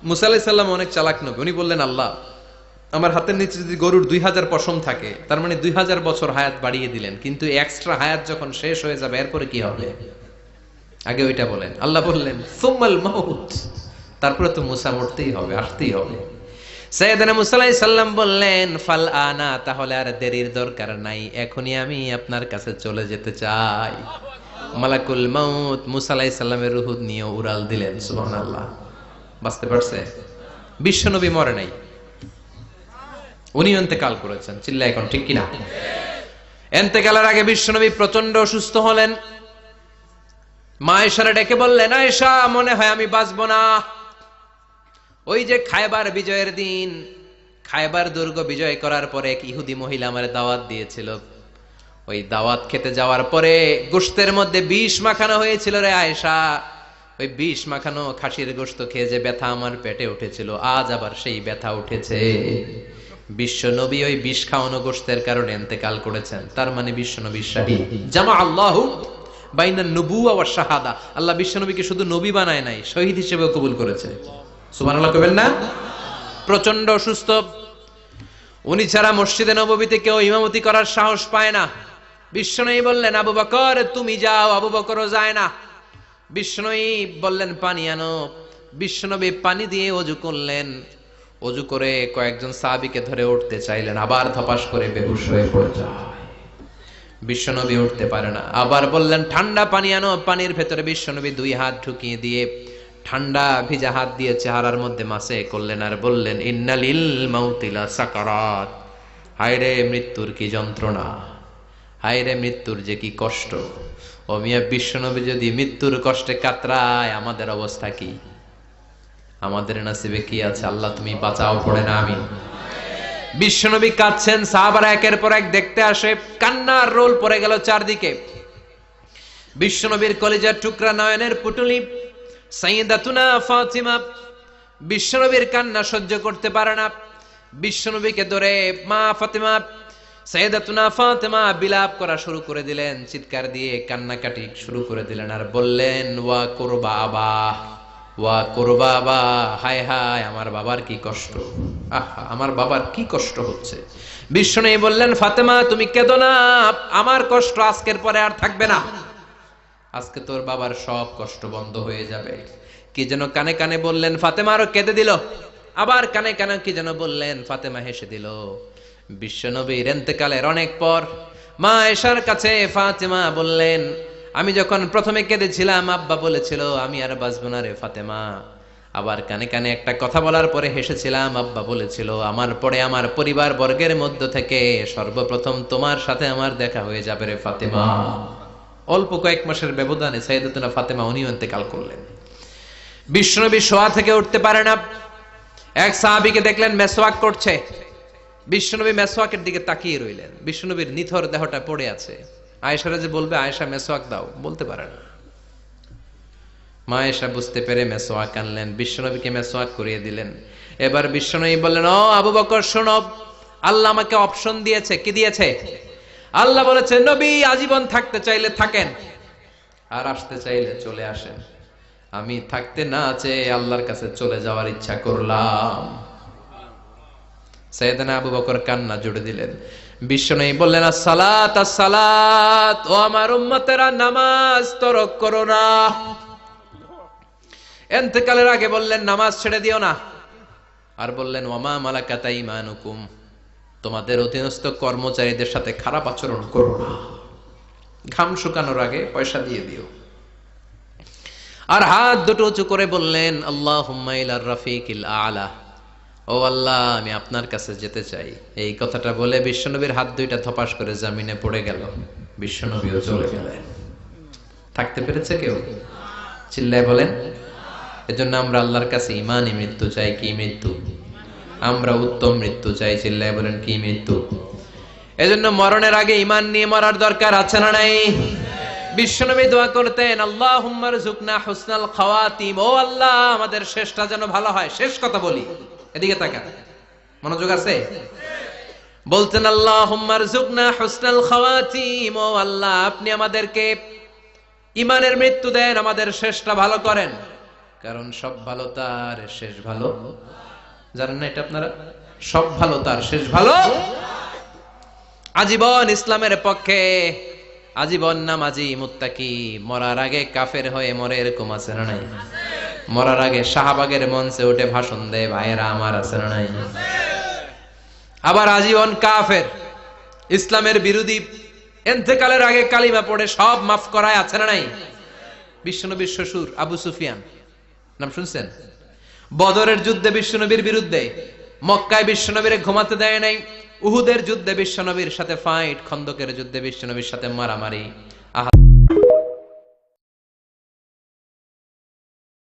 মুসা আলাইহিস সালাম অনেক চালাক নবী। উনি বললেন, আল্লাহ, আমার হাতের নিচে যদি গরুর 2000 পশম থাকে, তার মানে 2000 বছর হায়াত বাড়িয়ে দিলেন, কিন্তু এক্সট্রা হায়াত যখন শেষ হয়ে যাবে এরপরে কি হবে? আগে ওইটা বলেন। আল্লাহ বললেন সুম্মাল মাউত, তারপরে তো মুসা মরতেই হবে, আসতেই হবে। সাইয়েদনা মুসা আলাইহিস সালাম বললেন, ফাল আনা, তাহলে আর দেরির দরকার নাই, এখনই আমি আপনার কাছে চলে যেতে চাই। মালাকুল মাউত মুসা আলাইহিস সালামের রূহ নিয়ে উড়াল দিলেন। সুবহানাল্লাহ। বুঝতে পারছে? বিশ্বনবী মরে নাই, উনি ইন্তেকাল করেছেন। চিল্লা এখন ঠিক কিনা? ইন্তেকালের আগে বিশ্বনবী প্রচন্ড অসুস্থ হলেন। মা আয়েশারে ডেকে বললেন, আয়েশা, মনে হয় আমি বাঁচবো না। ওই যে খায়বার বিজয়ের দিন, খায়বার দুর্গ বিজয় করার পরে এক ইহুদি মহিলা আমার দাওয়াত দিয়েছিল। ওই দাওয়াত খেতে যাওয়ার পরে গোশতের মধ্যে বিষ মাখানো হয়েছিল রে আয়েশা। ওই বিষ মাখানো খাসির গোশত খেয়ে যে ব্যথা আমার পেটে উঠেছিল, আজ আবার সেই ব্যথা উঠেছে। বিশ্ব নবী ওই বিষ খাওয়ানো গোশতের কারণে ইন্তেকাল করেছেন। তার মানে বিশ্ব নবী শাহীদ। জামা আল্লাহু বাইনা নবুওয়া ওয়া শাহাদা, আল্লাহ বিশ্ব নবীকে শুধু নবী বানায় নাই, শহীদ হিসেবে কবুল করেছে। সুবহানাল্লাহ কইবেন না? প্রচন্ড অসুস্থ, উনি ছাড়া মসজিদে নববীতে কেউ ইমামতি করার সাহস পায় না। বিশ্বনবী বললেন, আবু বকর তুমি যাও। আবু বকরও যায় না। বিশ্বনবী বললেন, পানি আনো। বিশ্বনবী পানি দিয়ে ওযু করলেন। ওযু করে কয়েকজন সাহাবীকে ধরে উঠতে চাইলেন, আবার ধপাস করে বেহুশ হয়ে পড়ে যায়। বিশ্বনবী উঠতে পারে না। আবার বললেন, ঠান্ডা পানি আনো। পানির ভেতরে বিশ্বনবী 2 হাত ঢুকিয়ে দিয়ে ঠান্ডা ভিজা হাত দিয়ে চেহারার মধ্যে মাসে করলেন, আর বললেন, ইন্নালিল মাউতিলা সাকারাত, হায়রে মৃত্যুর কি যন্ত্রণা, হায়রে মৃত্যুর যে কি কষ্ট। ও মিয়া, বিশ্বনবী যদি মৃত্যুর কষ্টে কাতরায়, আমাদের অবস্থা কি? আমাদের নসিবে কি আছে? আল্লাহ তুমি বাঁচাও, পড়ে না আমিন। বিশ্বনবী কাঁদছেন, সাহাবারা একের পর এক দেখতে আসে, কান্নার রোল পড়ে গেল চারদিকে। বিশ্বনবীর কলিজার টুকরা নয়নের পুটুলি সাইয়্যিদাতুনা ফাতিমা বিশ্বনবীর কান্না সহ্য করতে পারে না। বিশ্বনবীকে ধরে মা ফাতিমা, সাইয়্যিদাতুনা ফাতিমা বিলাপ করা শুরু করে দিলেন, চিৎকার দিয়ে কান্নাকাটি শুরু করে দিলেন, আর বললেন, ওয়া কুরবা আবা, ওয়া কুরবা আবা, হায় হায় আমার বাবার কি কষ্ট, আহা আমার বাবার কি কষ্ট হচ্ছে। বিশ্বনবী বললেন, ফাতেমা তুমি কেঁদো না, আমার কষ্ট আজকের পরে আর থাকবে না, আজকে তোর বাবার সব কষ্ট বন্ধ হয়ে যাবে। কি যেন কানে কানে বললেন, ফাতেমা আরো কেঁদে দিল। আবার কানে কানে কি যেন বললেন, ফাতেমা হেসে দিল। বিশ্বনবীর ইন্তেকালের অনেক পর মা আয়েশার কাছে ফাতেমা বললেন, আমি যখন প্রথমে কেঁদেছিলাম, আব্বা বলেছিল আমি আর বাঁচব না রে ফাতেমা। আবার কানে কানে একটা কথা বলার পরে হেসেছিলাম, আব্বা বলেছিল আমার পরে আমার পরিবার বর্গের মধ্য থেকে সর্বপ্রথম তোমার সাথে আমার দেখা হয়ে যাবে রে ফাতেমা। অল্প কয়েক মাসের ব্যবধানে সাইয়্যিদাতুনা ফাতেমা উনিও ইন্তেকাল করলেন। বিশ্বনবী শোয়া থেকে উঠতে পারে না। এক সাহাবীকে দেখলেন মেসওয়াক করছে। বিশ্বনবী মেসওয়াকের দিকে তাকিয়ে রইলেন। বিশ্বনবীর নিথর দেহটা পড়ে আছে। আয়েশারা যে বলবে, আয়েশা মেসওয়াক দাও, বলতে পারে না। মা আয়েশা বুঝতে পেরে মেসওয়াক আনলেন, বিশ্বনবীকে মেসওয়াক করিয়ে দিলেন। এবার বিশ্বনবী বললেন, ও আবু বকর শোনো, আল্লাহ আমাকে অপশন দিয়েছে। কি দিয়েছে? আল্লাহ বলেছে, নবী আজীবন থাকতে চাইলে থাকেন, আর আসতে চাইলে চলে আসেন। আমি থাকতে না চেয়ে আল্লাহর কাছে চলে যাওয়ার ইচ্ছা করলাম। সাইয়েদনা আবু বকর কান্না জুড়ে দিলেন। বিশ্বনবী বললেন, আসসালাত আসসালাত, ও আমার উম্মতেরা নামাজ তরক করো না। ইন্তেকালের আগে বললেন, নামাজ ছেড়ে দিও না। আর বললেন, ওয়ামা মালাকাত আইমানুকুম, তোমাদের অধীনস্থ কর্মচারীদের সাথে খারাপ আচরণ করো না। ঘাম শুকানোর আগে পয়সা দিয়ে দিও। আর হাত দুটো উঁচু করে বললেন, আল্লাহুম্মা ইলার রাফিকিল আলা, ও আল্লাহ আমি আপনার কাছে যেতে চাই। এই কথাটা বলে বিশ্বনবীর হাত দুইটা ধপাস করে জমিনে পড়ে গেল। বিশ্বনবীও চলে গেলেন। থাকতে পেরেছে কেউ? চিল্লায় বলেন। এজন্য আমরা আল্লাহর কাছে ঈমানি মৃত্যু চাই। কি মৃত্যু? আমরা উত্তম মৃত্যু চাই। চিল্লায় বলেন, কি মৃত্যু? এজন্য মরণের আগে ঈমান নিয়ে মরার দরকার আছে না নাই? বিশ্বনবী দোয়া করতেন, আল্লাহুম্মা রযুকনা হুসনাল খাওয়াতিম, ও আল্লাহ আমাদের শেষটা যেন ভালো হয়। শেষ কথা বলি, এদিকে তাকান, মনোযোগ আছে? বলতেন, আল্লাহুম্মা রযুকনা হুসনাল খাওয়াতিম, ও আল্লাহ আপনি আমাদেরকে ঈমানের মৃত্যু দেন, আমাদের শেষটা ভালো করেন। কারণ সব ভালো তার শেষ ভালো। জানেন না এটা আপনারা? সব ভালো তার শেষ ভালো। আজীবন ইসলামের পক্ষে, আজীবন নামাজি মুত্তাকি, মরার আগে কাফের হয়ে মরে, এরকম আছে না নাই? মরার আগে শাহবাগের মঞ্চে উঠে ভাষণ দেয়, ভাইয়েরা আমার, আছে না নাই? আবার আজীবন কাফের, ইসলামের বিরোধী, ইন্তেকালের আগে কালিমা পড়ে সব মাফ করায়, আছে না নাই? বিশ্বনবীর শ্বশুর আবু সুফিয়ান, নাম শুনছেন? বদরের যুদ্ধে বিশ্বনবীর বিরুদ্ধে, মক্কায় বিশ্বনবীরে ঘুমাতে দেয় নাই, উহুদের যুদ্ধে বিশ্বনবীর সাথে ফাইট, খন্দকের যুদ্ধে বিশ্বনবীর সাথে মারামারি,